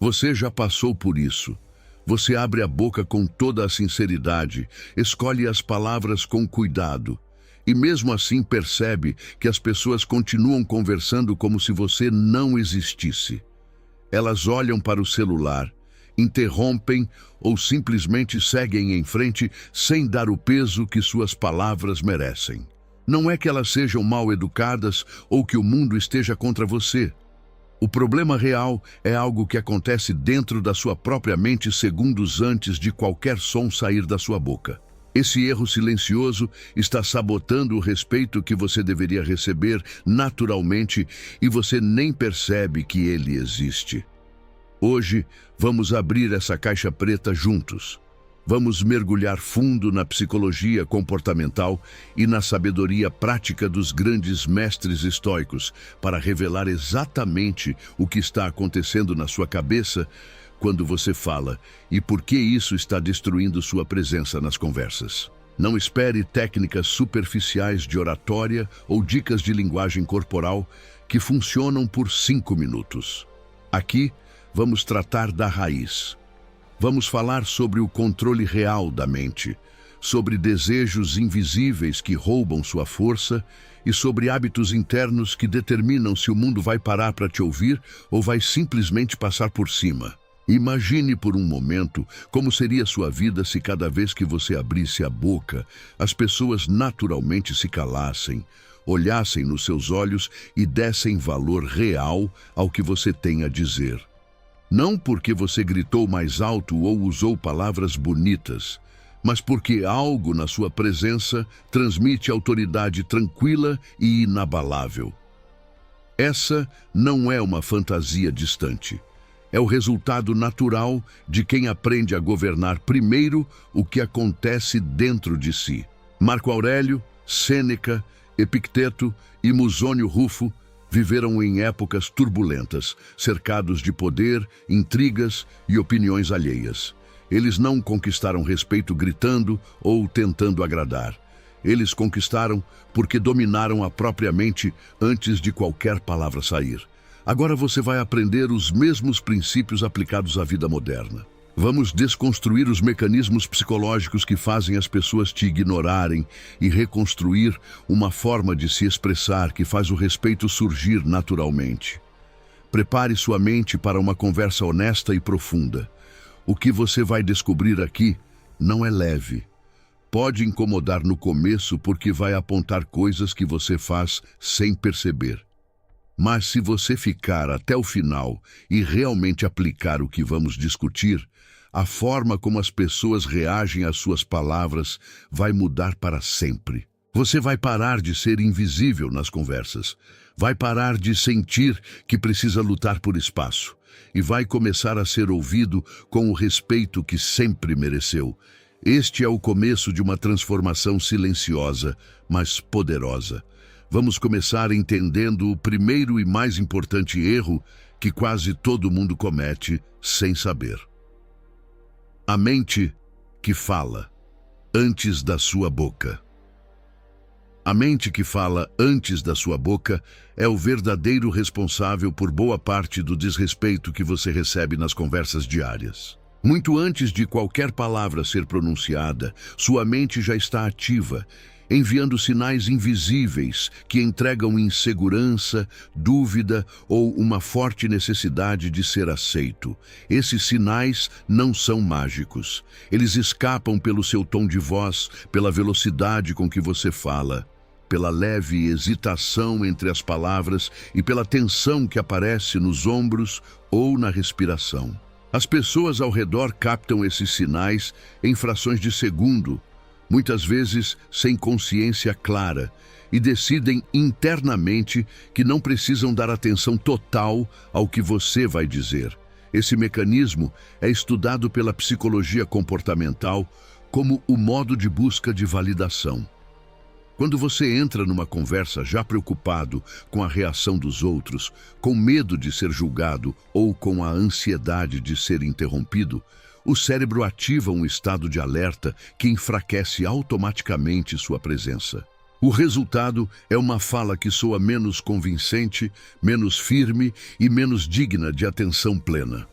Você já passou por isso. Você abre a boca com toda a sinceridade, escolhe as palavras com cuidado. E mesmo assim percebe que as pessoas continuam conversando como se você não existisse. Elas olham para o celular, interrompem ou simplesmente seguem em frente sem dar o peso que suas palavras merecem. Não é que elas sejam mal educadas ou que o mundo esteja contra você. O problema real é algo que acontece dentro da sua própria mente segundos antes de qualquer som sair da sua boca. Esse erro silencioso está sabotando o respeito que você deveria receber naturalmente e você nem percebe que ele existe. Hoje, vamos abrir essa caixa preta juntos. Vamos mergulhar fundo na psicologia comportamental e na sabedoria prática dos grandes mestres estoicos para revelar exatamente o que está acontecendo na sua cabeça quando você fala e por que isso está destruindo sua presença nas conversas. Não espere técnicas superficiais de oratória ou dicas de linguagem corporal que funcionam por 5 minutos. Aqui, vamos tratar da raiz. Vamos falar sobre o controle real da mente, sobre desejos invisíveis que roubam sua força e sobre hábitos internos que determinam se o mundo vai parar para te ouvir ou vai simplesmente passar por cima. Imagine por um momento como seria sua vida se cada vez que você abrisse a boca, as pessoas naturalmente se calassem, olhassem nos seus olhos e dessem valor real ao que você tem a dizer. Não porque você gritou mais alto ou usou palavras bonitas, mas porque algo na sua presença transmite autoridade tranquila e inabalável. Essa não é uma fantasia distante. É o resultado natural de quem aprende a governar primeiro o que acontece dentro de si. Marco Aurélio, Sêneca, Epicteto e Musônio Rufo viveram em épocas turbulentas, cercados de poder, intrigas e opiniões alheias. Eles não conquistaram respeito gritando ou tentando agradar. Eles conquistaram porque dominaram a própria mente antes de qualquer palavra sair. Agora você vai aprender os mesmos princípios aplicados à vida moderna. Vamos desconstruir os mecanismos psicológicos que fazem as pessoas te ignorarem e reconstruir uma forma de se expressar que faz o respeito surgir naturalmente. Prepare sua mente para uma conversa honesta e profunda. O que você vai descobrir aqui não é leve. Pode incomodar no começo porque vai apontar coisas que você faz sem perceber. Mas se você ficar até o final e realmente aplicar o que vamos discutir, a forma como as pessoas reagem às suas palavras vai mudar para sempre. Você vai parar de ser invisível nas conversas, vai parar de sentir que precisa lutar por espaço e vai começar a ser ouvido com o respeito que sempre mereceu. Este é o começo de uma transformação silenciosa, mas poderosa. Vamos começar entendendo o primeiro e mais importante erro que quase todo mundo comete sem saber. A mente que fala antes da sua boca. A mente que fala antes da sua boca é o verdadeiro responsável por boa parte do desrespeito que você recebe nas conversas diárias. Muito antes de qualquer palavra ser pronunciada, sua mente já está ativa, enviando sinais invisíveis que entregam insegurança, dúvida ou uma forte necessidade de ser aceito. Esses sinais não são mágicos. Eles escapam pelo seu tom de voz, pela velocidade com que você fala, pela leve hesitação entre as palavras e pela tensão que aparece nos ombros ou na respiração. As pessoas ao redor captam esses sinais em frações de segundo, muitas vezes sem consciência clara, e decidem internamente que não precisam dar atenção total ao que você vai dizer. Esse mecanismo é estudado pela psicologia comportamental como o modo de busca de validação. Quando você entra numa conversa já preocupado com a reação dos outros, com medo de ser julgado ou com a ansiedade de ser interrompido, o cérebro ativa um estado de alerta que enfraquece automaticamente sua presença. O resultado é uma fala que soa menos convincente, menos firme e menos digna de atenção plena.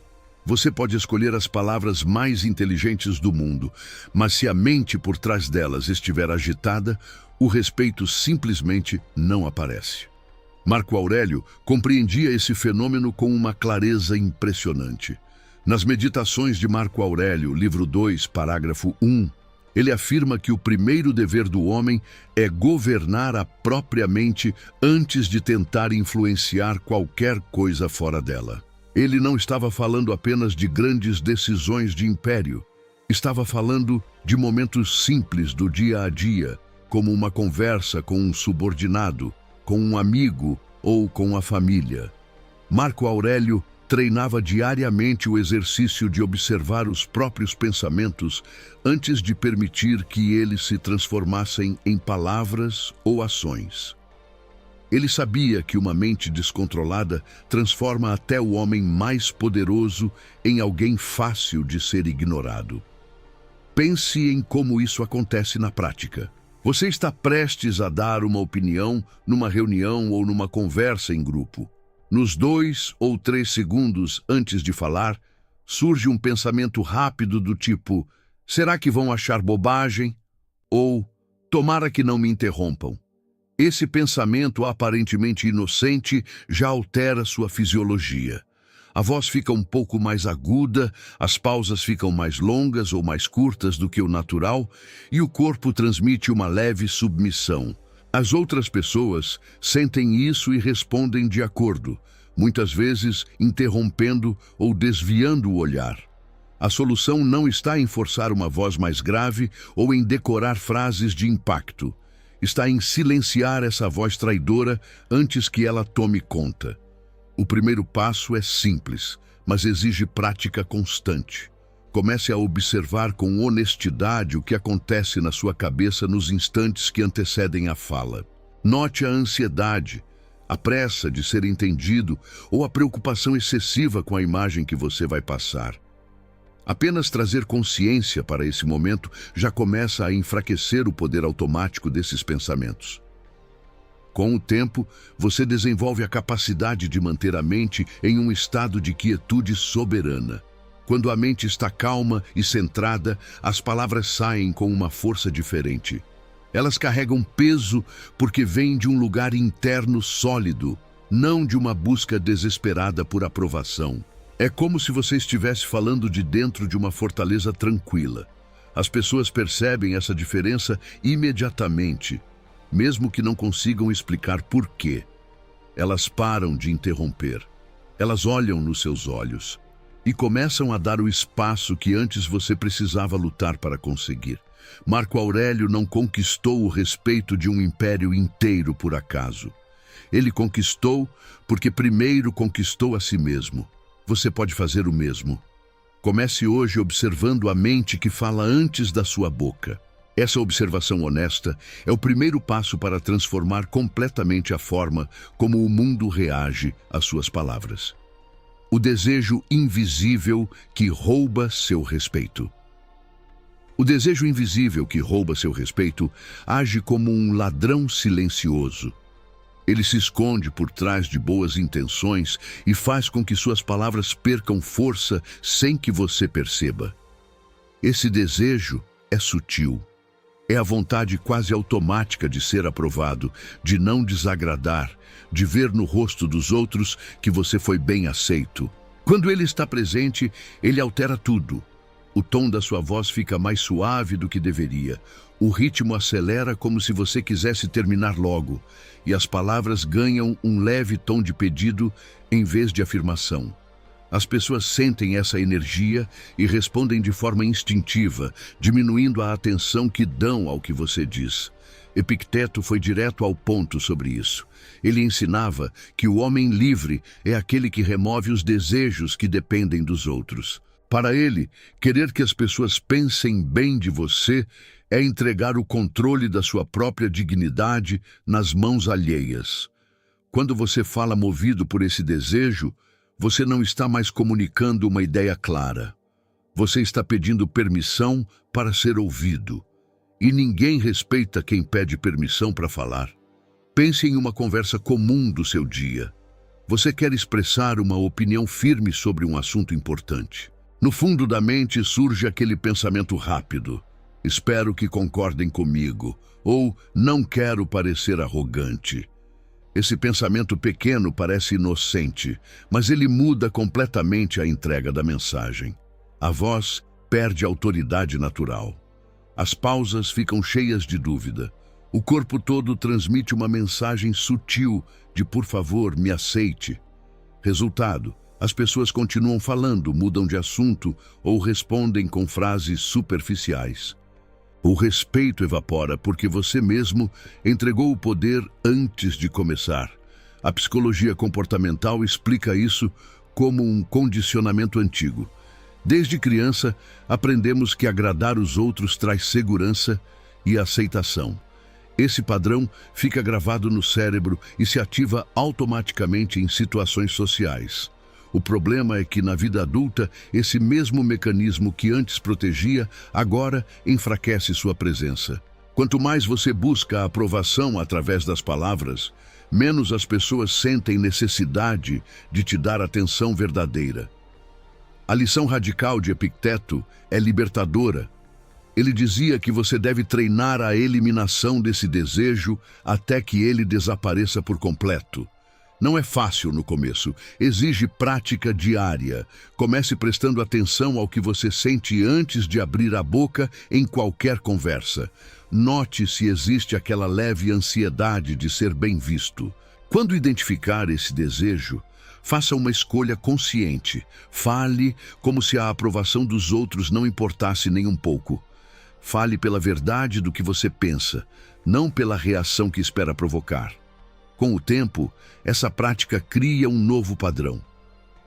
Você pode escolher as palavras mais inteligentes do mundo, mas se a mente por trás delas estiver agitada, o respeito simplesmente não aparece. Marco Aurélio compreendia esse fenômeno com uma clareza impressionante. Nas Meditações de Marco Aurélio, livro 2, parágrafo 1, ele afirma que o primeiro dever do homem é governar a própria mente antes de tentar influenciar qualquer coisa fora dela. Ele não estava falando apenas de grandes decisões de império. Estava falando de momentos simples do dia a dia, como uma conversa com um subordinado, com um amigo ou com a família. Marco Aurélio treinava diariamente o exercício de observar os próprios pensamentos antes de permitir que eles se transformassem em palavras ou ações. Ele sabia que uma mente descontrolada transforma até o homem mais poderoso em alguém fácil de ser ignorado. Pense em como isso acontece na prática. Você está prestes a dar uma opinião numa reunião ou numa conversa em grupo. Nos 2 ou 3 segundos antes de falar, surge um pensamento rápido do tipo: será que vão achar bobagem? Ou tomara que não me interrompam. Esse pensamento aparentemente inocente já altera sua fisiologia. A voz fica um pouco mais aguda, as pausas ficam mais longas ou mais curtas do que o natural e o corpo transmite uma leve submissão. As outras pessoas sentem isso e respondem de acordo, muitas vezes interrompendo ou desviando o olhar. A solução não está em forçar uma voz mais grave ou em decorar frases de impacto. Está em silenciar essa voz traidora antes que ela tome conta. O primeiro passo é simples, mas exige prática constante. Comece a observar com honestidade o que acontece na sua cabeça nos instantes que antecedem a fala. Note a ansiedade, a pressa de ser entendido ou a preocupação excessiva com a imagem que você vai passar. Apenas trazer consciência para esse momento já começa a enfraquecer o poder automático desses pensamentos. Com o tempo, você desenvolve a capacidade de manter a mente em um estado de quietude soberana. Quando a mente está calma e centrada, as palavras saem com uma força diferente. Elas carregam peso porque vêm de um lugar interno sólido, não de uma busca desesperada por aprovação. É como se você estivesse falando de dentro de uma fortaleza tranquila. As pessoas percebem essa diferença imediatamente, mesmo que não consigam explicar por quê. Elas param de interromper. Elas olham nos seus olhos e começam a dar o espaço que antes você precisava lutar para conseguir. Marco Aurélio não conquistou o respeito de um império inteiro por acaso. Ele conquistou porque primeiro conquistou a si mesmo. Você pode fazer o mesmo. Comece hoje observando a mente que fala antes da sua boca. Essa observação honesta é o primeiro passo para transformar completamente a forma como o mundo reage às suas palavras. O desejo invisível que rouba seu respeito. O desejo invisível que rouba seu respeito age como um ladrão silencioso. Ele se esconde por trás de boas intenções e faz com que suas palavras percam força sem que você perceba. Esse desejo é sutil. É a vontade quase automática de ser aprovado, de não desagradar, de ver no rosto dos outros que você foi bem aceito. Quando ele está presente, ele altera tudo. O tom da sua voz fica mais suave do que deveria. O ritmo acelera como se você quisesse terminar logo, e as palavras ganham um leve tom de pedido em vez de afirmação. As pessoas sentem essa energia e respondem de forma instintiva, diminuindo a atenção que dão ao que você diz. Epicteto foi direto ao ponto sobre isso. Ele ensinava que o homem livre é aquele que remove os desejos que dependem dos outros. Para ele, querer que as pessoas pensem bem de você é entregar o controle da sua própria dignidade nas mãos alheias. Quando você fala movido por esse desejo, você não está mais comunicando uma ideia clara. Você está pedindo permissão para ser ouvido. E ninguém respeita quem pede permissão para falar. Pense em uma conversa comum do seu dia. Você quer expressar uma opinião firme sobre um assunto importante. No fundo da mente surge aquele pensamento rápido: espero que concordem comigo, ou não quero parecer arrogante. Esse pensamento pequeno parece inocente, mas ele muda completamente a entrega da mensagem. A voz perde a autoridade natural. As pausas ficam cheias de dúvida. O corpo todo transmite uma mensagem sutil de por favor, me aceite. Resultado: as pessoas continuam falando, mudam de assunto ou respondem com frases superficiais. O respeito evapora porque você mesmo entregou o poder antes de começar. A psicologia comportamental explica isso como um condicionamento antigo. Desde criança, aprendemos que agradar os outros traz segurança e aceitação. Esse padrão fica gravado no cérebro e se ativa automaticamente em situações sociais. O problema é que, na vida adulta, esse mesmo mecanismo que antes protegia, agora enfraquece sua presença. Quanto mais você busca a aprovação através das palavras, menos as pessoas sentem necessidade de te dar atenção verdadeira. A lição radical de Epicteto é libertadora. Ele dizia que você deve treinar a eliminação desse desejo até que ele desapareça por completo. Não é fácil no começo, exige prática diária. Comece prestando atenção ao que você sente antes de abrir a boca em qualquer conversa. Note se existe aquela leve ansiedade de ser bem visto. Quando identificar esse desejo, faça uma escolha consciente. Fale como se a aprovação dos outros não importasse nem um pouco. Fale pela verdade do que você pensa, não pela reação que espera provocar. Com o tempo, essa prática cria um novo padrão.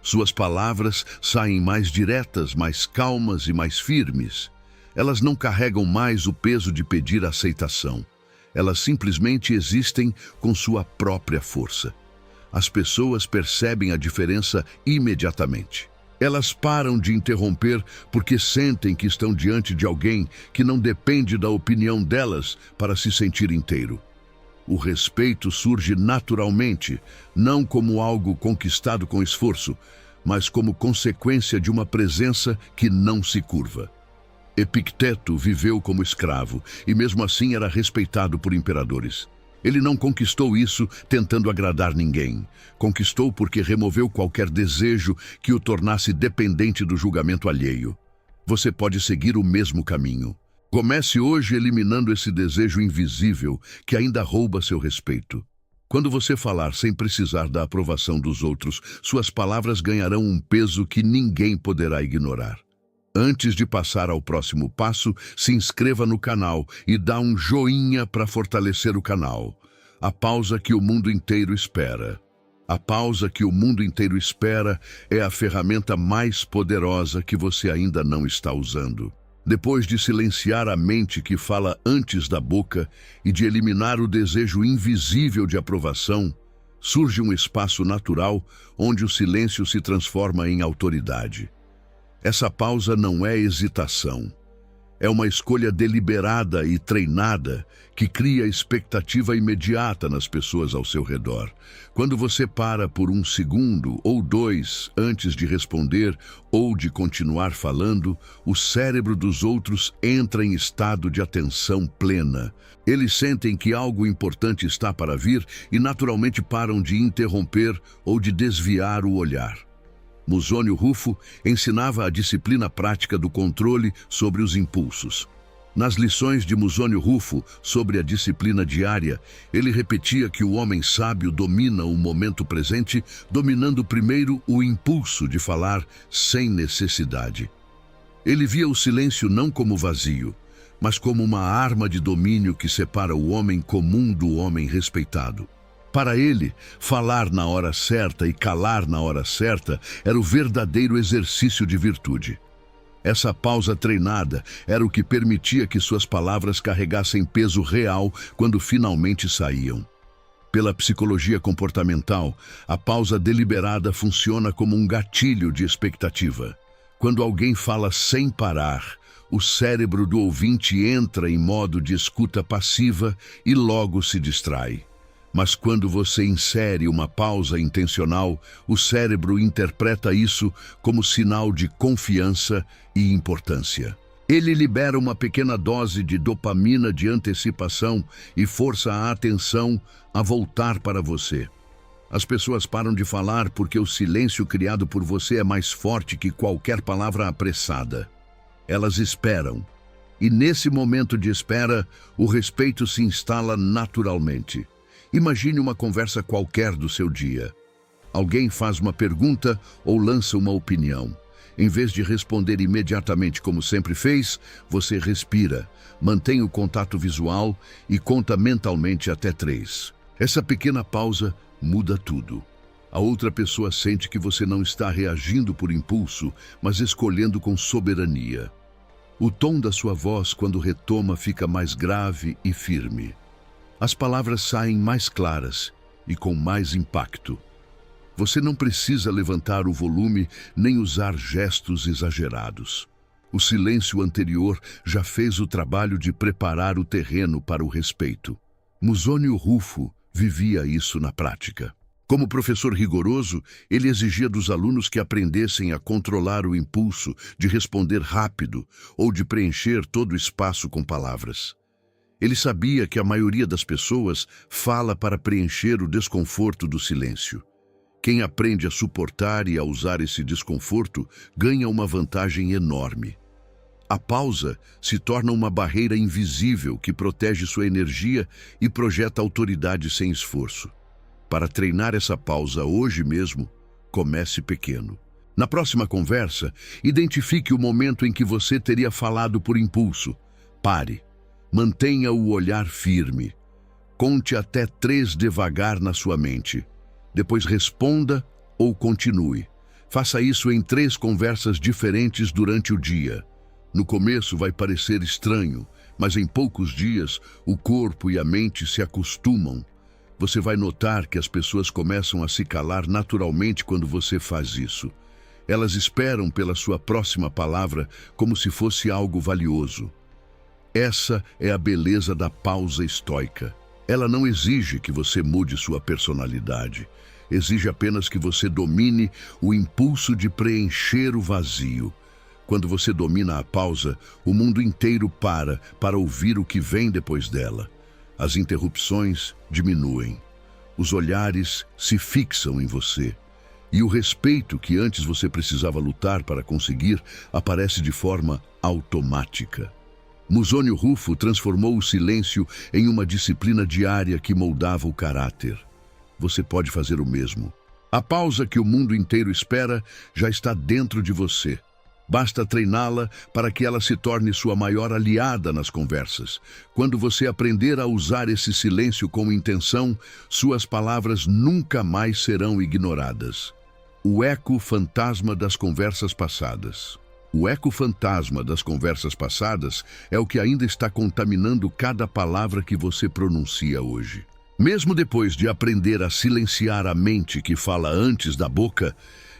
Suas palavras saem mais diretas, mais calmas e mais firmes. Elas não carregam mais o peso de pedir aceitação. Elas simplesmente existem com sua própria força. As pessoas percebem a diferença imediatamente. Elas param de interromper porque sentem que estão diante de alguém que não depende da opinião delas para se sentir inteiro. O respeito surge naturalmente, não como algo conquistado com esforço, mas como consequência de uma presença que não se curva. Epicteto viveu como escravo e mesmo assim era respeitado por imperadores. Ele não conquistou isso tentando agradar ninguém. Conquistou porque removeu qualquer desejo que o tornasse dependente do julgamento alheio. Você pode seguir o mesmo caminho. Comece hoje eliminando esse desejo invisível que ainda rouba seu respeito. Quando você falar sem precisar da aprovação dos outros, suas palavras ganharão um peso que ninguém poderá ignorar. Antes de passar ao próximo passo, se inscreva no canal e dá um joinha para fortalecer o canal. A pausa que o mundo inteiro espera. A pausa que o mundo inteiro espera é a ferramenta mais poderosa que você ainda não está usando. Depois de silenciar a mente que fala antes da boca e de eliminar o desejo invisível de aprovação, surge um espaço natural onde o silêncio se transforma em autoridade. Essa pausa não é hesitação. É uma escolha deliberada e treinada que cria expectativa imediata nas pessoas ao seu redor. Quando você para por 1 segundo ou 2 antes de responder ou de continuar falando, o cérebro dos outros entra em estado de atenção plena. Eles sentem que algo importante está para vir e naturalmente param de interromper ou de desviar o olhar. Musônio Rufo ensinava a disciplina prática do controle sobre os impulsos. Nas lições de Musônio Rufo sobre a disciplina diária, ele repetia que o homem sábio domina o momento presente, dominando primeiro o impulso de falar sem necessidade. Ele via o silêncio não como vazio, mas como uma arma de domínio que separa o homem comum do homem respeitado. Para ele, falar na hora certa e calar na hora certa era o verdadeiro exercício de virtude. Essa pausa treinada era o que permitia que suas palavras carregassem peso real quando finalmente saíam. Pela psicologia comportamental, a pausa deliberada funciona como um gatilho de expectativa. Quando alguém fala sem parar, o cérebro do ouvinte entra em modo de escuta passiva e logo se distrai. Mas quando você insere uma pausa intencional, o cérebro interpreta isso como sinal de confiança e importância. Ele libera uma pequena dose de dopamina de antecipação e força a atenção a voltar para você. As pessoas param de falar porque o silêncio criado por você é mais forte que qualquer palavra apressada. Elas esperam. E nesse momento de espera, o respeito se instala naturalmente. Imagine uma conversa qualquer do seu dia. Alguém faz uma pergunta ou lança uma opinião. Em vez de responder imediatamente como sempre fez, você respira, mantém o contato visual e conta mentalmente até 3. Essa pequena pausa muda tudo. A outra pessoa sente que você não está reagindo por impulso, mas escolhendo com soberania. O tom da sua voz, quando retoma, fica mais grave e firme. As palavras saem mais claras e com mais impacto. Você não precisa levantar o volume nem usar gestos exagerados. O silêncio anterior já fez o trabalho de preparar o terreno para o respeito. Musônio Rufo vivia isso na prática. Como professor rigoroso, ele exigia dos alunos que aprendessem a controlar o impulso de responder rápido ou de preencher todo o espaço com palavras. Ele sabia que a maioria das pessoas fala para preencher o desconforto do silêncio. Quem aprende a suportar e a usar esse desconforto ganha uma vantagem enorme. A pausa se torna uma barreira invisível que protege sua energia e projeta autoridade sem esforço. Para treinar essa pausa hoje mesmo, comece pequeno. Na próxima conversa, identifique o momento em que você teria falado por impulso. Pare. Mantenha o olhar firme. Conte até 3 devagar na sua mente. Depois responda ou continue. Faça isso em 3 conversas diferentes durante o dia. No começo vai parecer estranho, mas em poucos dias o corpo e a mente se acostumam. Você vai notar que as pessoas começam a se calar naturalmente quando você faz isso. Elas esperam pela sua próxima palavra como se fosse algo valioso. Essa é a beleza da pausa estoica. Ela não exige que você mude sua personalidade. Exige apenas que você domine o impulso de preencher o vazio. Quando você domina a pausa, o mundo inteiro para ouvir o que vem depois dela. As interrupções diminuem. Os olhares se fixam em você. E o respeito que antes você precisava lutar para conseguir aparece de forma automática. Musônio Rufo transformou o silêncio em uma disciplina diária que moldava o caráter. Você pode fazer o mesmo. A pausa que o mundo inteiro espera já está dentro de você. Basta treiná-la para que ela se torne sua maior aliada nas conversas. Quando você aprender a usar esse silêncio com intenção, suas palavras nunca mais serão ignoradas. O eco fantasma das conversas passadas. O eco fantasma das conversas passadas é o que ainda está contaminando cada palavra que você pronuncia hoje. Mesmo depois de aprender a silenciar a mente que fala antes da boca,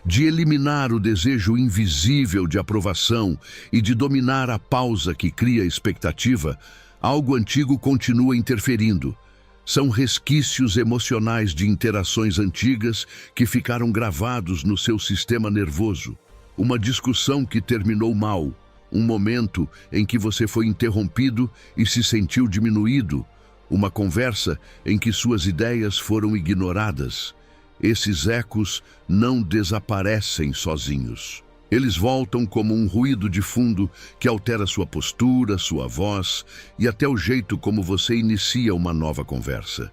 de eliminar o desejo invisível de aprovação e de dominar a pausa que cria expectativa, algo antigo continua interferindo. São resquícios emocionais de interações antigas que ficaram gravados no seu sistema nervoso. Uma discussão que terminou mal, um momento em que você foi interrompido e se sentiu diminuído, uma conversa em que suas ideias foram ignoradas. Esses ecos não desaparecem sozinhos. Eles voltam como um ruído de fundo que altera sua postura, sua voz e até o jeito como você inicia uma nova conversa.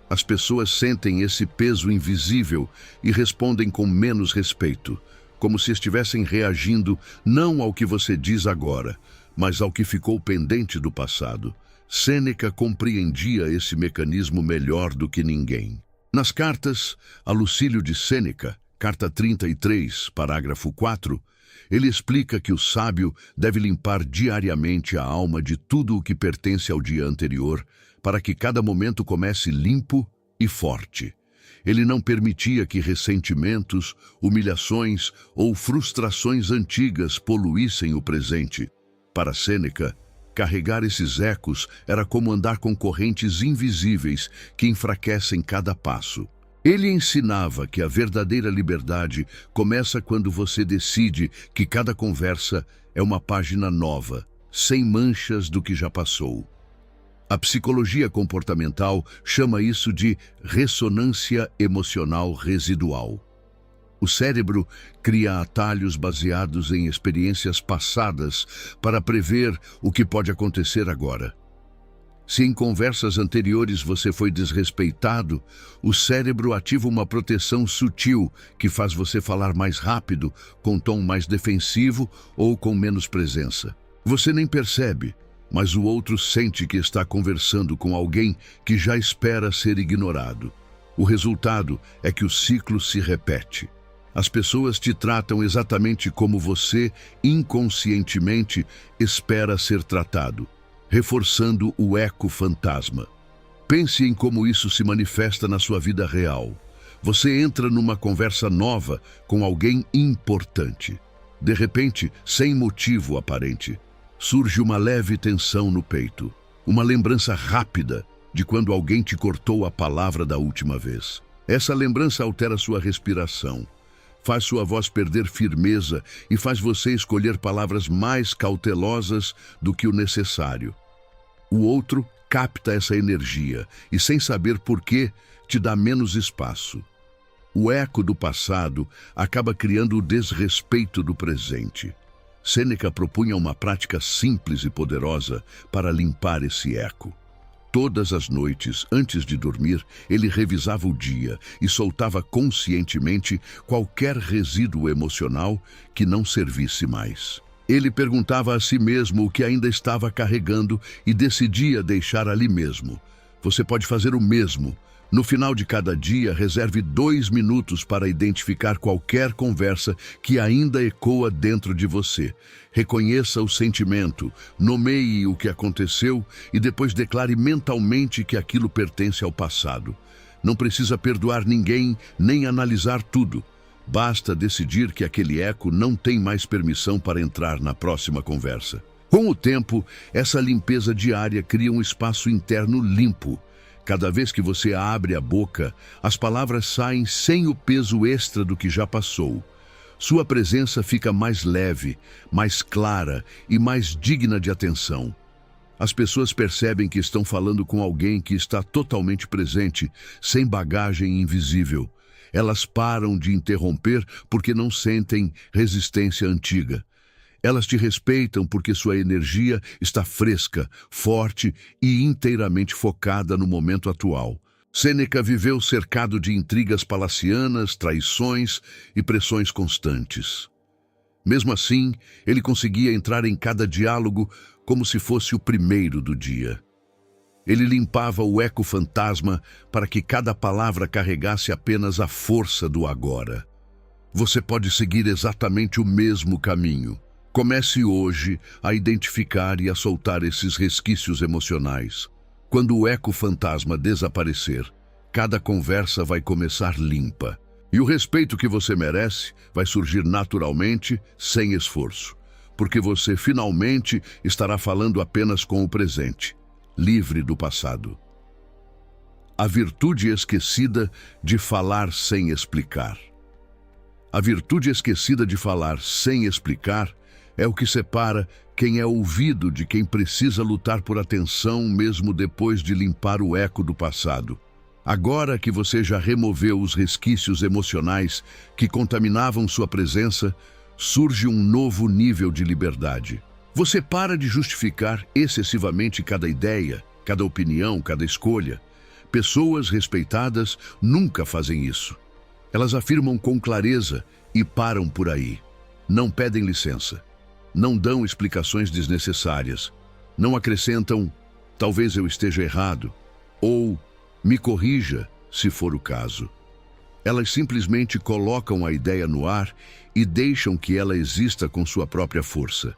As pessoas sentem esse peso invisível e respondem com menos respeito, como se estivessem reagindo não ao que você diz agora, mas ao que ficou pendente do passado. Sêneca compreendia esse mecanismo melhor do que ninguém. Nas cartas a Lucílio de Sêneca, carta 33, parágrafo 4, ele explica que o sábio deve limpar diariamente a alma de tudo o que pertence ao dia anterior, para que cada momento comece limpo e forte. Ele não permitia que ressentimentos, humilhações ou frustrações antigas poluíssem o presente. Para Sêneca, Carregar esses ecos era como andar com correntes invisíveis que enfraquecem cada passo. Ele ensinava que a verdadeira liberdade começa quando você decide que cada conversa é uma página nova, sem manchas do que já passou. A psicologia comportamental chama isso de ressonância emocional residual. O cérebro cria atalhos baseados em experiências passadas para prever o que pode acontecer agora. Se em conversas anteriores você foi desrespeitado, o cérebro ativa uma proteção sutil que faz você falar mais rápido, com tom mais defensivo ou com menos presença. Você nem percebe, mas o outro sente que está conversando com alguém que já espera ser ignorado. O resultado é que o ciclo se repete. As pessoas te tratam exatamente como você, inconscientemente, espera ser tratado, reforçando o eco fantasma. Pense em como isso se manifesta na sua vida real. Você entra numa conversa nova com alguém importante. De repente, sem motivo aparente, surge uma leve tensão no peito, uma lembrança rápida de quando alguém te cortou a palavra da última vez. Essa lembrança altera sua respiração, faz sua voz perder firmeza e faz você escolher palavras mais cautelosas do que o necessário. O outro capta essa energia e, sem saber por quê, te dá menos espaço. O eco do passado acaba criando o desrespeito do presente. Sêneca propunha uma prática simples e poderosa para limpar esse eco. Todas as noites, antes de dormir, ele revisava o dia e soltava conscientemente qualquer resíduo emocional que não servisse mais. Ele perguntava a si mesmo o que ainda estava carregando e decidia deixar ali mesmo. Você pode fazer o mesmo. No final de cada dia, reserve 2 minutos para identificar qualquer conversa que ainda ecoa dentro de você. Reconheça o sentimento, nomeie o que aconteceu e depois declare mentalmente que aquilo pertence ao passado. Não precisa perdoar ninguém nem analisar tudo. Basta decidir que aquele eco não tem mais permissão para entrar na próxima conversa. Com o tempo, essa limpeza diária cria um espaço interno limpo. Cada vez que você abre a boca, as palavras saem sem o peso extra do que já passou. Sua presença fica mais leve, mais clara e mais digna de atenção. As pessoas percebem que estão falando com alguém que está totalmente presente, sem bagagem invisível. Elas param de interromper porque não sentem resistência antiga. Elas te respeitam porque sua energia está fresca, forte e inteiramente focada no momento atual. Sêneca viveu cercado de intrigas palacianas, traições e pressões constantes. Mesmo assim, ele conseguia entrar em cada diálogo como se fosse o primeiro do dia. Ele limpava o eco fantasma para que cada palavra carregasse apenas a força do agora. Você pode seguir exatamente o mesmo caminho. Comece hoje a identificar e a soltar esses resquícios emocionais. Quando o eco fantasma desaparecer, cada conversa vai começar limpa. E o respeito que você merece vai surgir naturalmente, sem esforço. Porque você finalmente estará falando apenas com o presente, livre do passado. A virtude esquecida de falar sem explicar. A virtude esquecida de falar sem explicar é o que separa quem é ouvido de quem precisa lutar por atenção mesmo depois de limpar o eco do passado. Agora que você já removeu os resquícios emocionais que contaminavam sua presença, surge um novo nível de liberdade. Você para de justificar excessivamente cada ideia, cada opinião, cada escolha. Pessoas respeitadas nunca fazem isso. Elas afirmam com clareza e param por aí. Não pedem licença. Não dão explicações desnecessárias. Não acrescentam, talvez eu esteja errado, ou me corrija, se for o caso. Elas simplesmente colocam a ideia no ar e deixam que ela exista com sua própria força.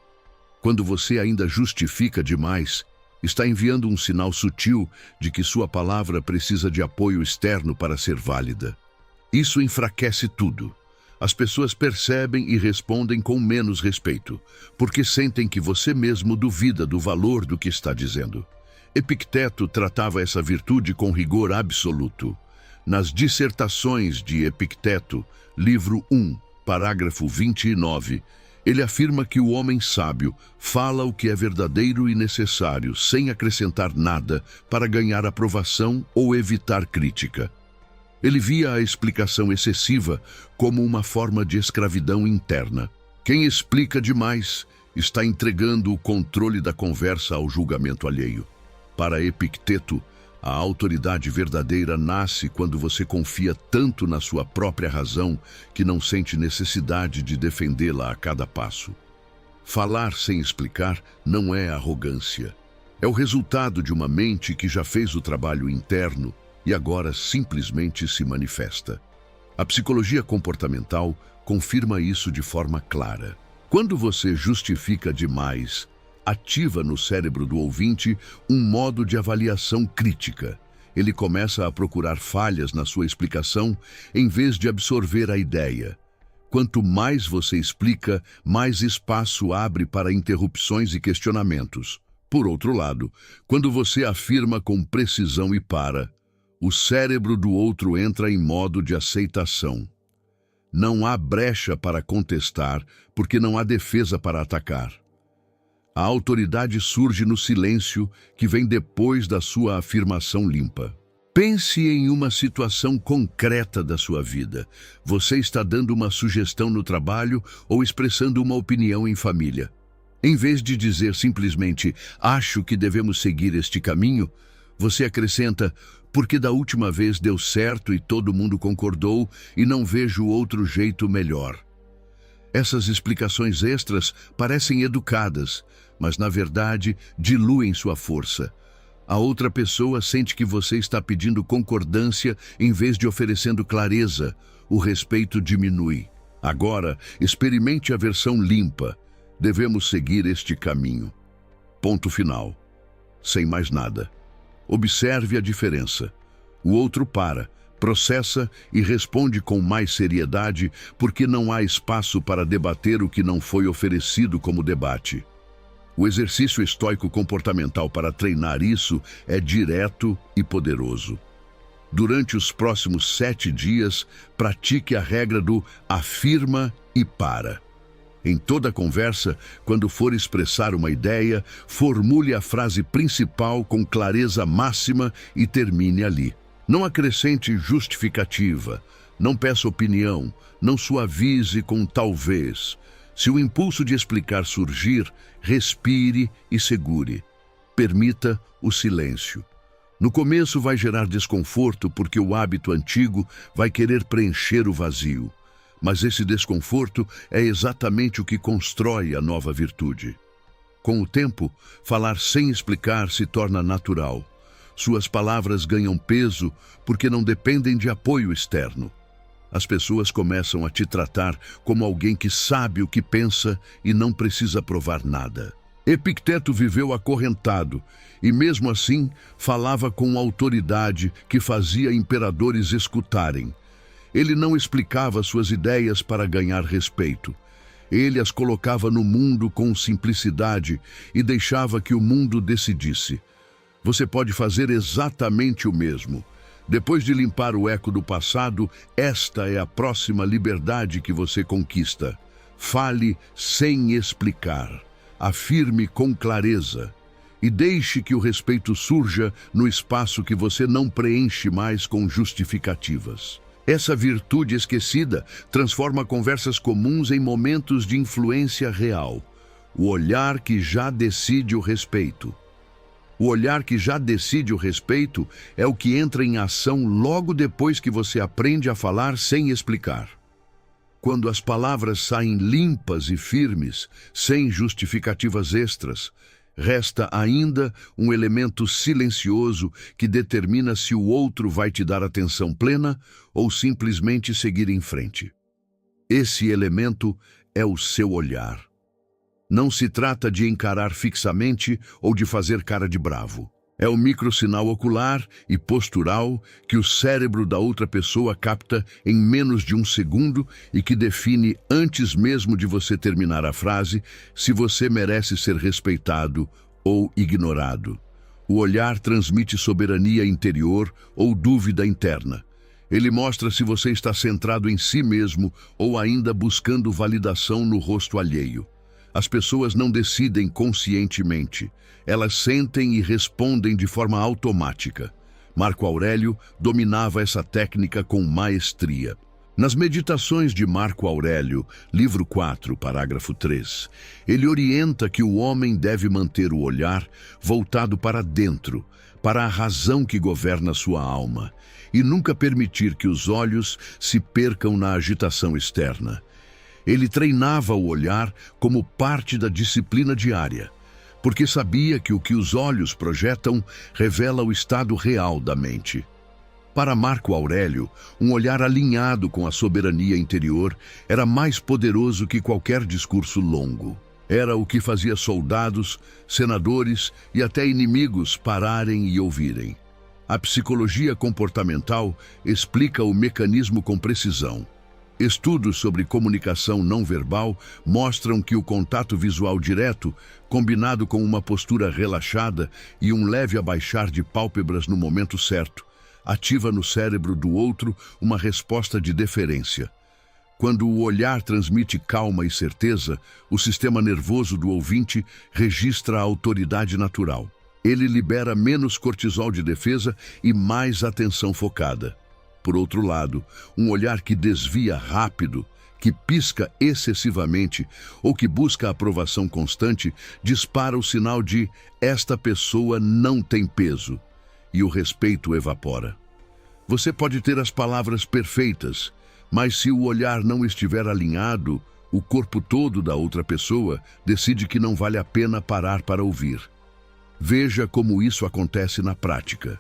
Quando você ainda justifica demais, está enviando um sinal sutil de que sua palavra precisa de apoio externo para ser válida. Isso enfraquece tudo. As pessoas percebem e respondem com menos respeito, porque sentem que você mesmo duvida do valor do que está dizendo. Epicteto tratava essa virtude com rigor absoluto. Nas Dissertações de Epicteto, livro 1, parágrafo 29, ele afirma que o homem sábio fala o que é verdadeiro e necessário, sem acrescentar nada para ganhar aprovação ou evitar crítica. Ele via a explicação excessiva como uma forma de escravidão interna. Quem explica demais está entregando o controle da conversa ao julgamento alheio. Para Epicteto, a autoridade verdadeira nasce quando você confia tanto na sua própria razão que não sente necessidade de defendê-la a cada passo. Falar sem explicar não é arrogância. É o resultado de uma mente que já fez o trabalho interno e agora simplesmente se manifesta. A psicologia comportamental confirma isso de forma clara. Quando você justifica demais, ativa no cérebro do ouvinte um modo de avaliação crítica. Ele começa a procurar falhas na sua explicação em vez de absorver a ideia. Quanto mais você explica, mais espaço abre para interrupções e questionamentos. Por outro lado, quando você afirma com precisão e para, o cérebro do outro entra em modo de aceitação. Não há brecha para contestar, porque não há defesa para atacar. A autoridade surge no silêncio que vem depois da sua afirmação limpa. Pense em uma situação concreta da sua vida. Você está dando uma sugestão no trabalho ou expressando uma opinião em família. Em vez de dizer simplesmente, acho que devemos seguir este caminho, você acrescenta, porque da última vez deu certo e todo mundo concordou e não vejo outro jeito melhor. Essas explicações extras parecem educadas, mas na verdade diluem sua força. A outra pessoa sente que você está pedindo concordância em vez de oferecendo clareza. O respeito diminui. Agora, experimente a versão limpa. Devemos seguir este caminho. Ponto final. Sem mais nada. Observe a diferença. O outro para, processa e responde com mais seriedade porque não há espaço para debater o que não foi oferecido como debate. O exercício estoico comportamental para treinar isso é direto e poderoso. Durante os próximos 7 dias, pratique a regra do afirma e para. Em toda conversa, quando for expressar uma ideia, formule a frase principal com clareza máxima e termine ali. Não acrescente justificativa, não peça opinião, não suavize com talvez. Se o impulso de explicar surgir, respire e segure. Permita o silêncio. No começo vai gerar desconforto porque o hábito antigo vai querer preencher o vazio. Mas esse desconforto é exatamente o que constrói a nova virtude. Com o tempo, falar sem explicar se torna natural. Suas palavras ganham peso porque não dependem de apoio externo. As pessoas começam a te tratar como alguém que sabe o que pensa e não precisa provar nada. Epicteto viveu acorrentado e, mesmo assim, falava com autoridade que fazia imperadores escutarem. Ele não explicava suas ideias para ganhar respeito. Ele as colocava no mundo com simplicidade e deixava que o mundo decidisse. Você pode fazer exatamente o mesmo. Depois de limpar o eco do passado, esta é a próxima liberdade que você conquista. Fale sem explicar. Afirme com clareza. E deixe que o respeito surja no espaço que você não preenche mais com justificativas. Essa virtude esquecida transforma conversas comuns em momentos de influência real. O olhar que já decide o respeito. O olhar que já decide o respeito é o que entra em ação logo depois que você aprende a falar sem explicar. Quando as palavras saem limpas e firmes, sem justificativas extras, resta ainda um elemento silencioso que determina se o outro vai te dar atenção plena ou simplesmente seguir em frente. Esse elemento é o seu olhar. Não se trata de encarar fixamente ou de fazer cara de bravo. É o microsinal ocular e postural que o cérebro da outra pessoa capta em menos de um segundo e que define, antes mesmo de você terminar a frase, se você merece ser respeitado ou ignorado. O olhar transmite soberania interior ou dúvida interna. Ele mostra se você está centrado em si mesmo ou ainda buscando validação no rosto alheio. As pessoas não decidem conscientemente. Elas sentem e respondem de forma automática. Marco Aurélio dominava essa técnica com maestria. Nas Meditações de Marco Aurélio, livro 4, parágrafo 3, ele orienta que o homem deve manter o olhar voltado para dentro, para a razão que governa sua alma, e nunca permitir que os olhos se percam na agitação externa. Ele treinava o olhar como parte da disciplina diária, porque sabia que o que os olhos projetam revela o estado real da mente. Para Marco Aurélio, um olhar alinhado com a soberania interior era mais poderoso que qualquer discurso longo. Era o que fazia soldados, senadores e até inimigos pararem e ouvirem. A psicologia comportamental explica o mecanismo com precisão. Estudos sobre comunicação não verbal mostram que o contato visual direto, combinado com uma postura relaxada e um leve abaixar de pálpebras no momento certo, ativa no cérebro do outro uma resposta de deferência. Quando o olhar transmite calma e certeza, o sistema nervoso do ouvinte registra a autoridade natural. Ele libera menos cortisol de defesa e mais atenção focada. Por outro lado, um olhar que desvia rápido, que pisca excessivamente ou que busca aprovação constante, dispara o sinal de "esta pessoa não tem peso", e o respeito evapora. Você pode ter as palavras perfeitas, mas se o olhar não estiver alinhado, o corpo todo da outra pessoa decide que não vale a pena parar para ouvir. Veja como isso acontece na prática.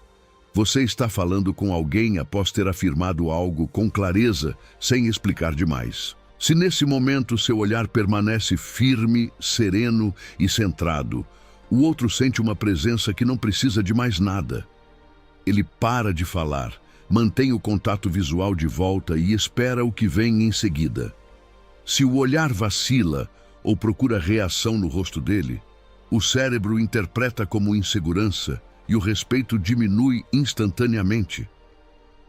Você está falando com alguém após ter afirmado algo com clareza, sem explicar demais. Se nesse momento seu olhar permanece firme, sereno e centrado, o outro sente uma presença que não precisa de mais nada. Ele para de falar, mantém o contato visual de volta e espera o que vem em seguida. Se o olhar vacila ou procura reação no rosto dele, o cérebro interpreta como insegurança e o respeito diminui instantaneamente.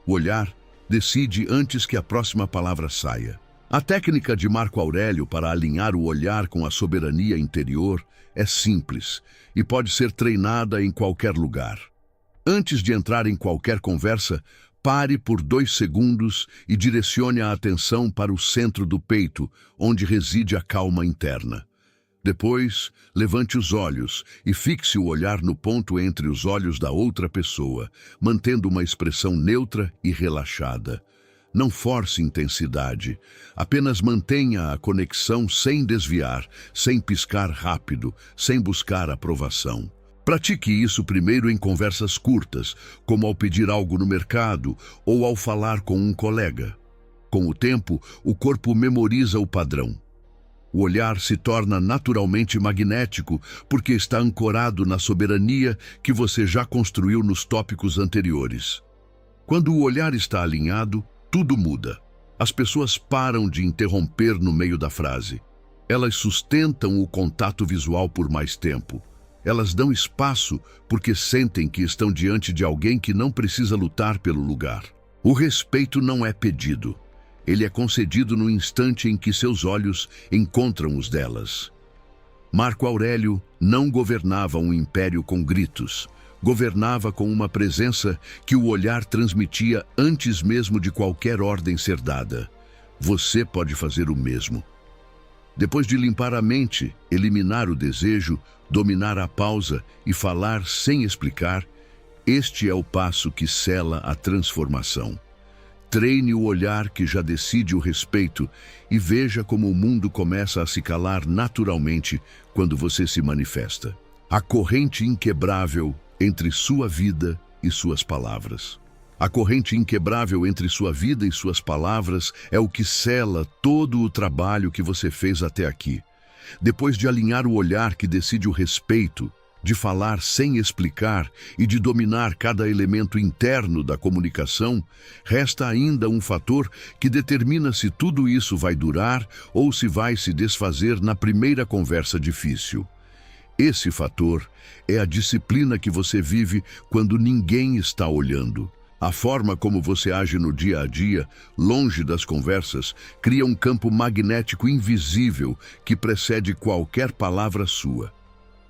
O olhar decide antes que a próxima palavra saia. A técnica de Marco Aurélio para alinhar o olhar com a soberania interior é simples e pode ser treinada em qualquer lugar. Antes de entrar em qualquer conversa, pare por 2 segundos e direcione a atenção para o centro do peito, onde reside a calma interna. Depois, levante os olhos e fixe o olhar no ponto entre os olhos da outra pessoa, mantendo uma expressão neutra e relaxada. Não force intensidade, apenas mantenha a conexão sem desviar, sem piscar rápido, sem buscar aprovação. Pratique isso primeiro em conversas curtas, como ao pedir algo no mercado ou ao falar com um colega. Com o tempo, o corpo memoriza o padrão. O olhar se torna naturalmente magnético porque está ancorado na soberania que você já construiu nos tópicos anteriores. Quando o olhar está alinhado, tudo muda. As pessoas param de interromper no meio da frase. Elas sustentam o contato visual por mais tempo. Elas dão espaço porque sentem que estão diante de alguém que não precisa lutar pelo lugar. O respeito não é pedido. Ele é concedido no instante em que seus olhos encontram os delas. Marco Aurélio não governava um império com gritos. Governava com uma presença que o olhar transmitia antes mesmo de qualquer ordem ser dada. Você pode fazer o mesmo. Depois de limpar a mente, eliminar o desejo, dominar a pausa e falar sem explicar, este é o passo que sela a transformação. Treine o olhar que já decide o respeito e veja como o mundo começa a se calar naturalmente quando você se manifesta. A corrente inquebrável entre sua vida e suas palavras. A corrente inquebrável entre sua vida e suas palavras é o que sela todo o trabalho que você fez até aqui. Depois de alinhar o olhar que decide o respeito, de falar sem explicar e de dominar cada elemento interno da comunicação, resta ainda um fator que determina se tudo isso vai durar ou se vai se desfazer na primeira conversa difícil. Esse fator é a disciplina que você vive quando ninguém está olhando. A forma como você age no dia a dia, longe das conversas, cria um campo magnético invisível que precede qualquer palavra sua.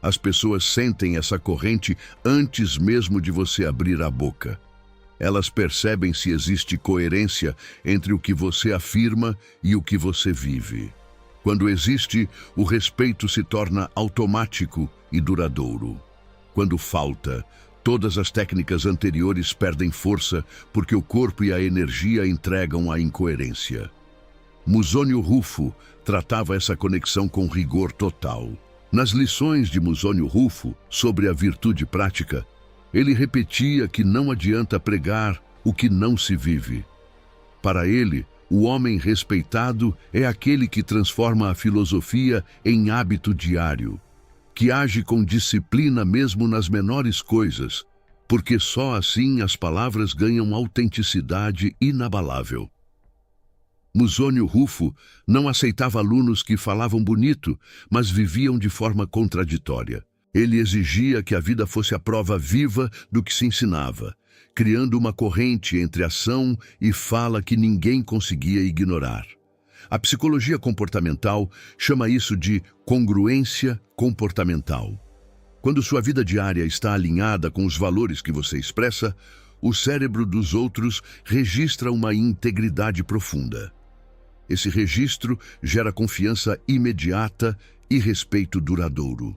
As pessoas sentem essa corrente antes mesmo de você abrir a boca. Elas percebem se existe coerência entre o que você afirma e o que você vive. Quando existe, o respeito se torna automático e duradouro. Quando falta, todas as técnicas anteriores perdem força porque o corpo e a energia entregam a incoerência. Musônio Rufo tratava essa conexão com rigor total. Nas lições de Musônio Rufo sobre a virtude prática, ele repetia que não adianta pregar o que não se vive. Para ele, o homem respeitado é aquele que transforma a filosofia em hábito diário, que age com disciplina mesmo nas menores coisas, porque só assim as palavras ganham autenticidade inabalável. Musônio Rufo não aceitava alunos que falavam bonito, mas viviam de forma contraditória. Ele exigia que a vida fosse a prova viva do que se ensinava, criando uma corrente entre ação e fala que ninguém conseguia ignorar. A psicologia comportamental chama isso de congruência comportamental. Quando sua vida diária está alinhada com os valores que você expressa, o cérebro dos outros registra uma integridade profunda. Esse registro gera confiança imediata e respeito duradouro.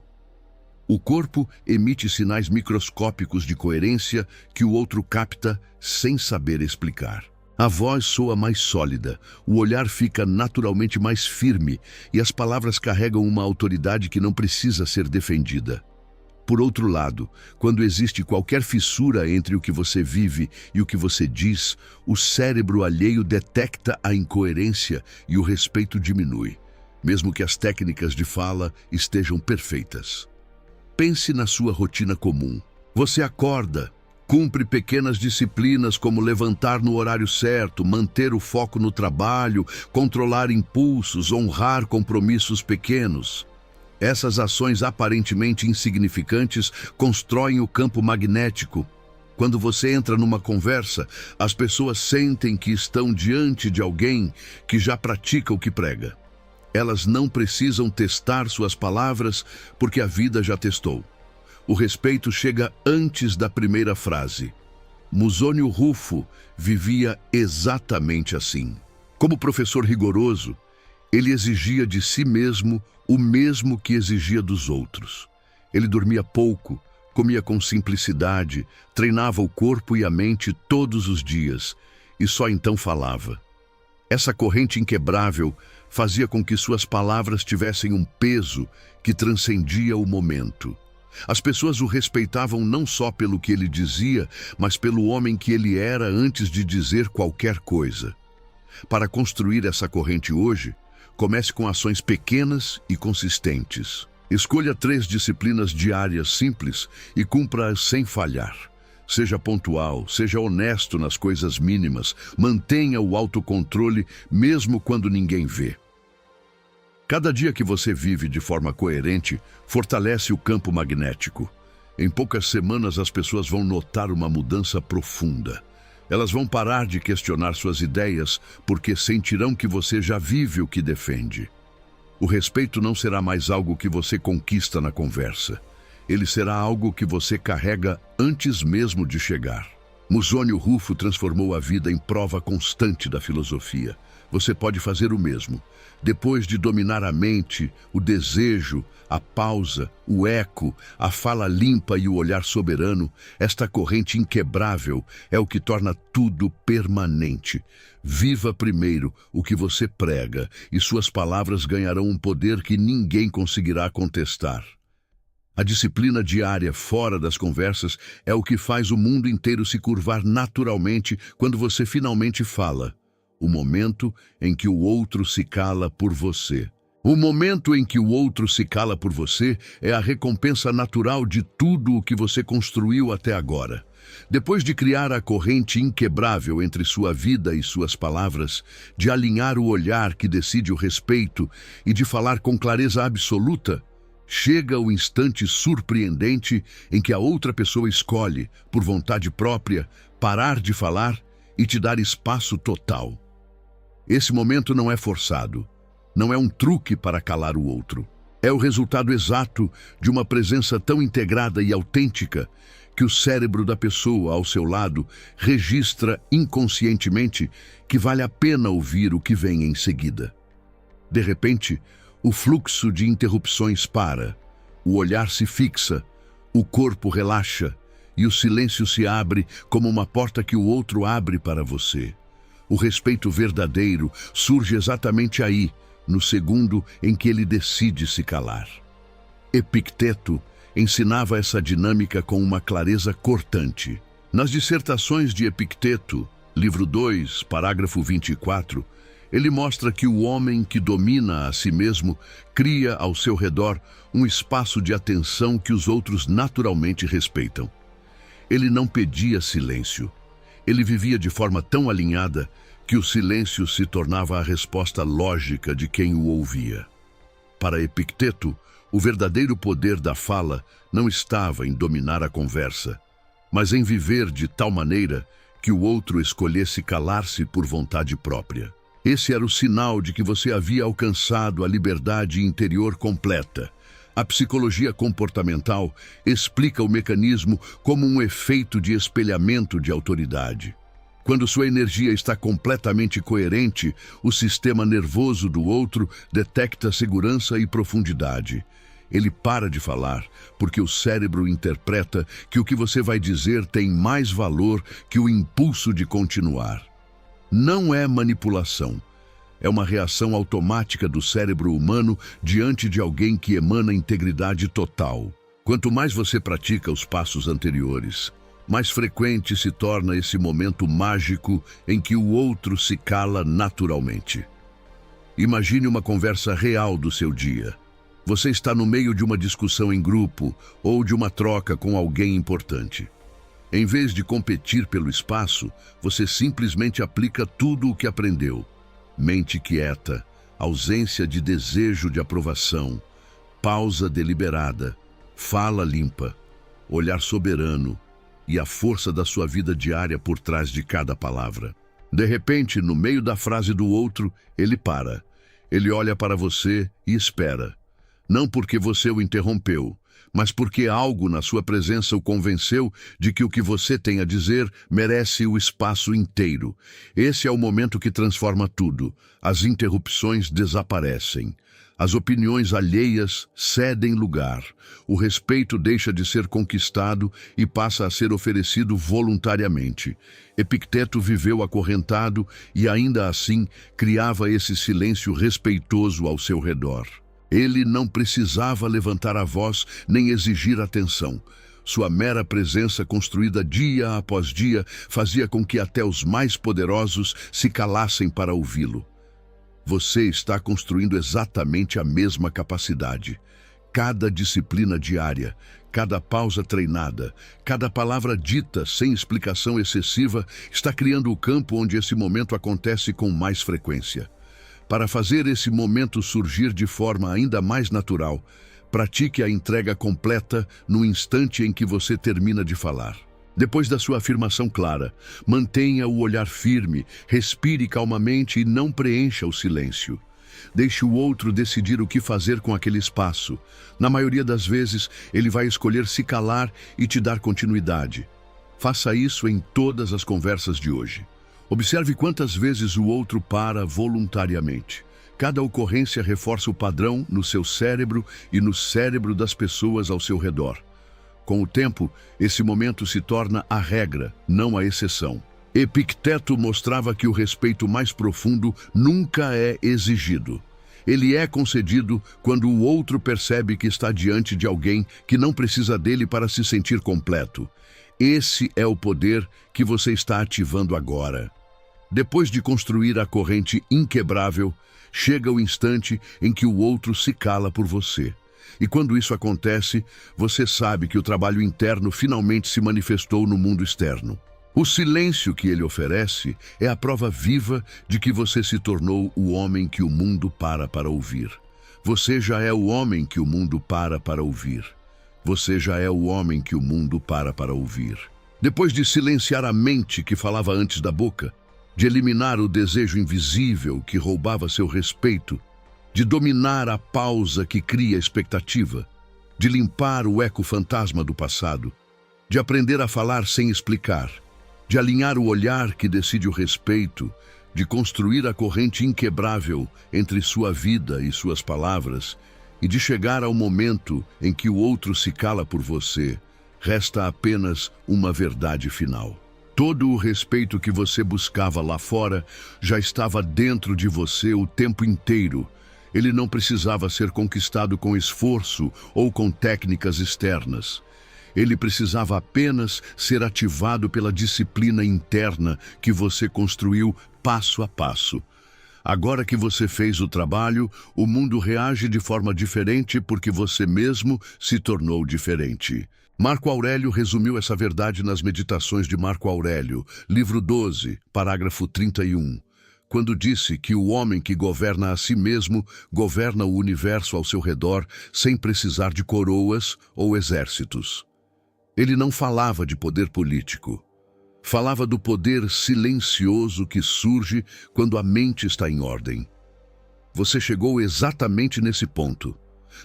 O corpo emite sinais microscópicos de coerência que o outro capta sem saber explicar. A voz soa mais sólida, o olhar fica naturalmente mais firme e as palavras carregam uma autoridade que não precisa ser defendida. Por outro lado, quando existe qualquer fissura entre o que você vive e o que você diz, o cérebro alheio detecta a incoerência e o respeito diminui, mesmo que as técnicas de fala estejam perfeitas. Pense na sua rotina comum. Você acorda, cumpre pequenas disciplinas como levantar no horário certo, manter o foco no trabalho, controlar impulsos, honrar compromissos pequenos. Essas ações aparentemente insignificantes constroem o campo magnético. Quando você entra numa conversa, as pessoas sentem que estão diante de alguém que já pratica o que prega. Elas não precisam testar suas palavras porque a vida já testou. O respeito chega antes da primeira frase. Musônio Rufo vivia exatamente assim. Como professor rigoroso, ele exigia de si mesmo o mesmo que exigia dos outros. Ele dormia pouco, comia com simplicidade, treinava o corpo e a mente todos os dias e só então falava. Essa corrente inquebrável fazia com que suas palavras tivessem um peso que transcendia o momento. As pessoas o respeitavam não só pelo que ele dizia, mas pelo homem que ele era antes de dizer qualquer coisa. Para construir essa corrente hoje, comece com ações pequenas e consistentes. Escolha 3 disciplinas diárias simples e cumpra-as sem falhar. Seja pontual, seja honesto nas coisas mínimas, mantenha o autocontrole mesmo quando ninguém vê. Cada dia que você vive de forma coerente, fortalece o campo magnético. Em poucas semanas as pessoas vão notar uma mudança profunda. Elas vão parar de questionar suas ideias porque sentirão que você já vive o que defende. O respeito não será mais algo que você conquista na conversa. Ele será algo que você carrega antes mesmo de chegar. Musônio Rufo transformou a vida em prova constante da filosofia. Você pode fazer o mesmo. Depois de dominar a mente, o desejo, a pausa, o eco, a fala limpa e o olhar soberano, esta corrente inquebrável é o que torna tudo permanente. Viva primeiro o que você prega e suas palavras ganharão um poder que ninguém conseguirá contestar. A disciplina diária fora das conversas é o que faz o mundo inteiro se curvar naturalmente quando você finalmente fala. O momento em que o outro se cala por você. O momento em que o outro se cala por você é a recompensa natural de tudo o que você construiu até agora. Depois de criar a corrente inquebrável entre sua vida e suas palavras, de alinhar o olhar que decide o respeito e de falar com clareza absoluta, chega o instante surpreendente em que a outra pessoa escolhe, por vontade própria, parar de falar e te dar espaço total. Esse momento não é forçado. Não é um truque para calar o outro. É o resultado exato de uma presença tão integrada e autêntica que o cérebro da pessoa ao seu lado registra inconscientemente que vale a pena ouvir o que vem em seguida. De repente, o fluxo de interrupções para, o olhar se fixa, o corpo relaxa e o silêncio se abre como uma porta que o outro abre para você. O respeito verdadeiro surge exatamente aí, no segundo em que ele decide se calar. Epicteto ensinava essa dinâmica com uma clareza cortante. Nas dissertações de Epicteto, livro 2, parágrafo 24, ele mostra que o homem que domina a si mesmo cria ao seu redor um espaço de atenção que os outros naturalmente respeitam. Ele não pedia silêncio. Ele vivia de forma tão alinhada que o silêncio se tornava a resposta lógica de quem o ouvia. Para Epicteto, o verdadeiro poder da fala não estava em dominar a conversa, mas em viver de tal maneira que o outro escolhesse calar-se por vontade própria. Esse era o sinal de que você havia alcançado a liberdade interior completa. A psicologia comportamental explica o mecanismo como um efeito de espelhamento de autoridade. Quando sua energia está completamente coerente, o sistema nervoso do outro detecta segurança e profundidade. Ele para de falar, porque o cérebro interpreta que o que você vai dizer tem mais valor que o impulso de continuar. Não é manipulação. É uma reação automática do cérebro humano diante de alguém que emana integridade total. Quanto mais você pratica os passos anteriores, mais frequente se torna esse momento mágico em que o outro se cala naturalmente. Imagine uma conversa real do seu dia. Você está no meio de uma discussão em grupo ou de uma troca com alguém importante. Em vez de competir pelo espaço, você simplesmente aplica tudo o que aprendeu. Mente quieta, ausência de desejo de aprovação, pausa deliberada, fala limpa, olhar soberano, e a força da sua vida diária por trás de cada palavra. De repente, no meio da frase do outro, ele para. Ele olha para você e espera. Não porque você o interrompeu, mas porque algo na sua presença o convenceu de que o que você tem a dizer merece o espaço inteiro. Esse é o momento que transforma tudo. As interrupções desaparecem. As opiniões alheias cedem lugar. O respeito deixa de ser conquistado e passa a ser oferecido voluntariamente. Epicteto viveu acorrentado e ainda assim criava esse silêncio respeitoso ao seu redor. Ele não precisava levantar a voz nem exigir atenção. Sua mera presença, construída dia após dia, fazia com que até os mais poderosos se calassem para ouvi-lo. Você está construindo exatamente a mesma capacidade. Cada disciplina diária, cada pausa treinada, cada palavra dita sem explicação excessiva está criando o campo onde esse momento acontece com mais frequência. Para fazer esse momento surgir de forma ainda mais natural, pratique a entrega completa no instante em que você termina de falar. Depois da sua afirmação clara, mantenha o olhar firme, respire calmamente e não preencha o silêncio. Deixe o outro decidir o que fazer com aquele espaço. Na maioria das vezes, ele vai escolher se calar e te dar continuidade. Faça isso em todas as conversas de hoje. Observe quantas vezes o outro para voluntariamente. Cada ocorrência reforça o padrão no seu cérebro e no cérebro das pessoas ao seu redor. Com o tempo, esse momento se torna a regra, não a exceção. Epicteto mostrava que o respeito mais profundo nunca é exigido. Ele é concedido quando o outro percebe que está diante de alguém que não precisa dele para se sentir completo. Esse é o poder que você está ativando agora. Depois de construir a corrente inquebrável, chega o instante em que o outro se cala por você. E quando isso acontece, você sabe que o trabalho interno finalmente se manifestou no mundo externo. O silêncio que ele oferece é a prova viva de que você se tornou o homem que o mundo para ouvir. Você já é o homem que o mundo para ouvir. Você já é o homem que o mundo para ouvir. Depois de silenciar a mente que falava antes da boca, de eliminar o desejo invisível que roubava seu respeito, de dominar a pausa que cria expectativa, de limpar o eco fantasma do passado, de aprender a falar sem explicar, de alinhar o olhar que decide o respeito, de construir a corrente inquebrável entre sua vida e suas palavras, e de chegar ao momento em que o outro se cala por você, resta apenas uma verdade final. Todo o respeito que você buscava lá fora já estava dentro de você o tempo inteiro. Ele não precisava ser conquistado com esforço ou com técnicas externas. Ele precisava apenas ser ativado pela disciplina interna que você construiu passo a passo. Agora que você fez o trabalho, o mundo reage de forma diferente porque você mesmo se tornou diferente. Marco Aurélio resumiu essa verdade nas Meditações de Marco Aurélio, livro 12, parágrafo 31. Quando disse que o homem que governa a si mesmo governa o universo ao seu redor sem precisar de coroas ou exércitos. Ele não falava de poder político. Falava do poder silencioso que surge quando a mente está em ordem. Você chegou exatamente nesse ponto.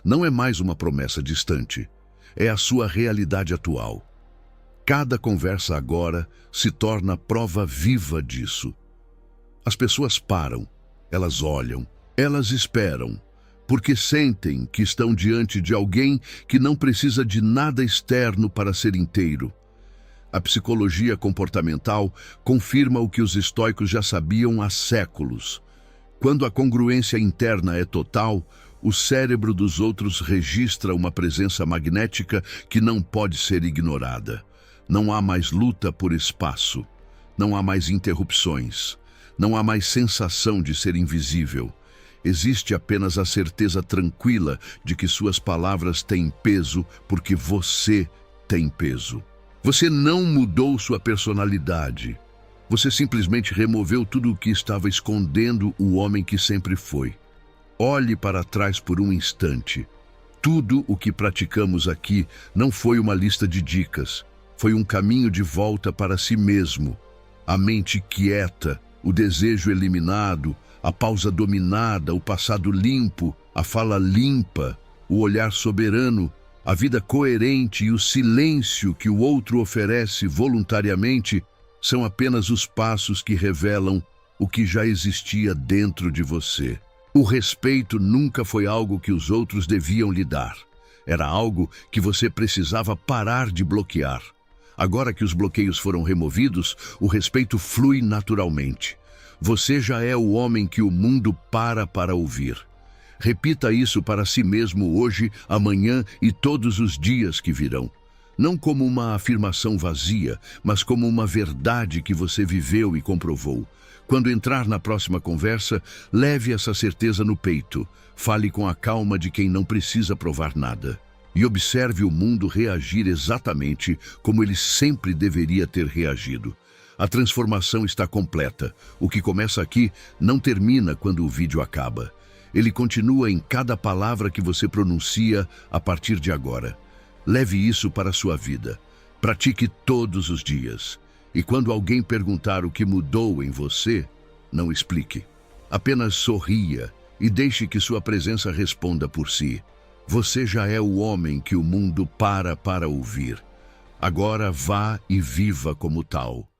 Não é mais uma promessa distante. É a sua realidade atual. Cada conversa agora se torna prova viva disso. As pessoas param, elas olham, elas esperam, porque sentem que estão diante de alguém que não precisa de nada externo para ser inteiro. A psicologia comportamental confirma o que os estoicos já sabiam há séculos. Quando a congruência interna é total, o cérebro dos outros registra uma presença magnética que não pode ser ignorada. Não há mais luta por espaço, não há mais interrupções. Não há mais sensação de ser invisível. Existe apenas a certeza tranquila de que suas palavras têm peso porque você tem peso. Você não mudou sua personalidade. Você simplesmente removeu tudo o que estava escondendo o homem que sempre foi. Olhe para trás por um instante. Tudo o que praticamos aqui não foi uma lista de dicas. Foi um caminho de volta para si mesmo. A mente quieta, o desejo eliminado, a pausa dominada, o passado limpo, a fala limpa, o olhar soberano, a vida coerente e o silêncio que o outro oferece voluntariamente são apenas os passos que revelam o que já existia dentro de você. O respeito nunca foi algo que os outros deviam lhe dar. Era algo que você precisava parar de bloquear. Agora que os bloqueios foram removidos, o respeito flui naturalmente. Você já é o homem que o mundo para ouvir. Repita isso para si mesmo hoje, amanhã e todos os dias que virão. Não como uma afirmação vazia, mas como uma verdade que você viveu e comprovou. Quando entrar na próxima conversa, leve essa certeza no peito. Fale com a calma de quem não precisa provar nada. E observe o mundo reagir exatamente como ele sempre deveria ter reagido. A transformação está completa. O que começa aqui não termina quando o vídeo acaba. Ele continua em cada palavra que você pronuncia a partir de agora. Leve isso para a sua vida. Pratique todos os dias. E quando alguém perguntar o que mudou em você, não explique. Apenas sorria e deixe que sua presença responda por si. Você já é o homem que o mundo para ouvir. Agora vá e viva como tal.